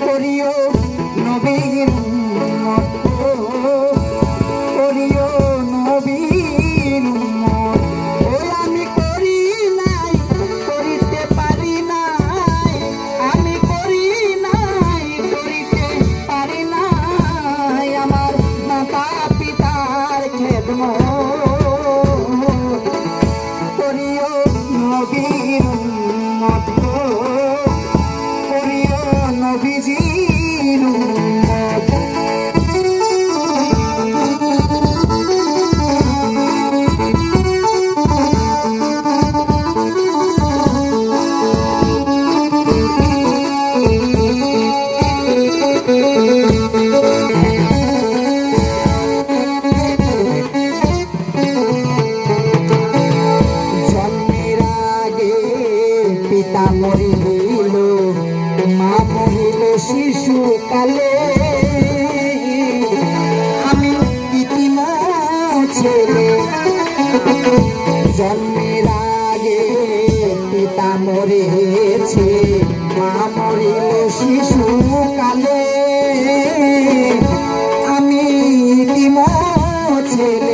করিও নবীর উম্মত, করিও নবীর উম্মত। ওই আমি করি নাই, করিতে পারি নাই, আমি করি নাই, করিতে পারি নাই আমার মাতা পিতার খেদমত। করিও নবীর উম্মত, করিও নবীজির উম্মত। পিতা মরিল, মা মরিল শিশুকালে, আমি ইতিম ছেলে। জন্মের আগে পিতা মরেছে, মা মরিল শিশুকালে, আমি ইতিম ছেলে।